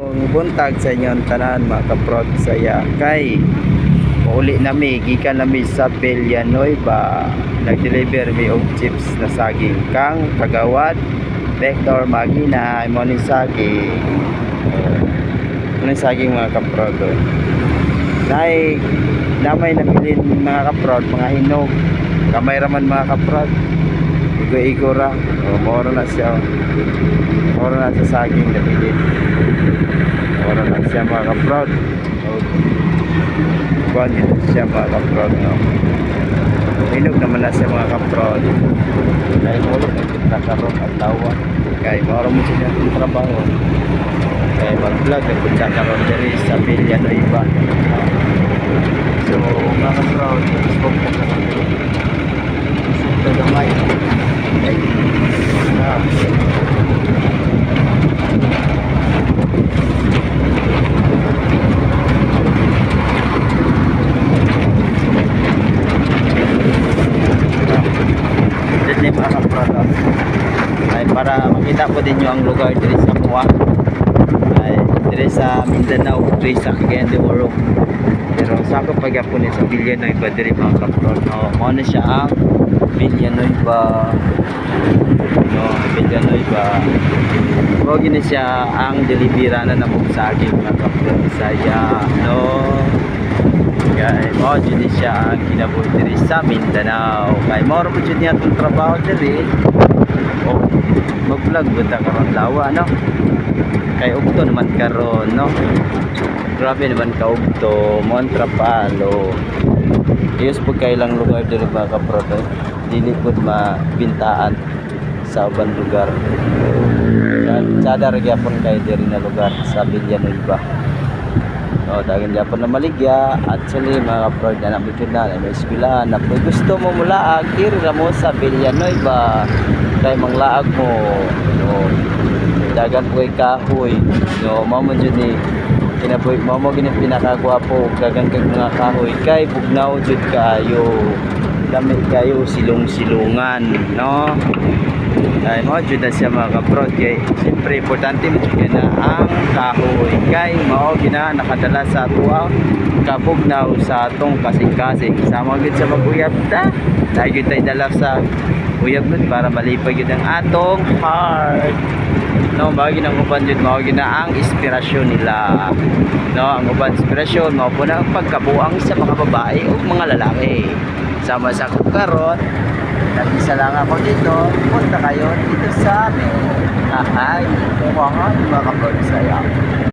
Buntag sa inyong tanan mga kaprod saya kay uli nami gikan nami sa Villanueva, nag-deliver mi og chips na saging kang kagawad Vector Magina mo ni saging mga kaprod nay damay nabilin mga kaprod mga hinog kamay raman mga kaprod igo-igo ra moro na siya sa saging nabilin. Ora na siya mga kaprod. Kuan yun siya mga kaprod, no? Hinog naman na siya mga kaprod. Kaya mulog na karoon at tawa. Kaya mauro mo siya ng trabaho. Kaya mag-vlog na kung siya karoon diri sa Villanueva. So mga kaprod, smoke na karoon diri. Smoke na damay. Ay para makita po din nyo ang lugar diri sa Mua ay diri sa Mindanao, diri sa Cagayan de Oro, pero sa ako pagapon sa Villanueva diri mga kaprod, mo na siya ang Villanueva, no, Villanueva mo gini siya ang deliberanan na mong saging mga kaprod saya, no. Kaya mo dyan siya ang kinabuhi diri sa Mindanao. Kaya mo rin dyan niya itong trabaho diri. O mag-vlog buta karon lawa, no? Kaya ugto naman karon, no? Grabe naman ka ugto, Montrapalo. Iyos po kailang lugar diri mga kaprod. Dili po mabintaan sa ubang lugar. Sada magyapon kayo diri na lugar sa Villanueva. O, daging Japon na maligya at sali mga kaprod na nabitid na may eskwelahan na po gusto mo mulaag diri ra mo sa Villanueva kay manglaag mo, no, dagan po kahoy, no, mamo jud ni kinabuhi mamo gini pinakagwapo dagan kag mga kahoy kay bugnaw jud kayo dami kayo silong-silungan, no. Ay mo jud siya mga kaprod kay siyempre importante mo jud na ang kahoy kay mao gina nakadala sa tuwa kabugnaw sa atong kasing-kasing sama gid sa maguyab ta gyud tay dala sa uyab nun para malipay gid ang atong heart, no. Mao gina ang uban jud mao gina ang inspirasyon nila, no. Ang uban inspirasyon mao po na ang pagkabuang sa mga babae o mga lalaki sama sa karon. Nag-isa lang ako dito, punta kayo dito sa amin. Ay, mga kaprod saya.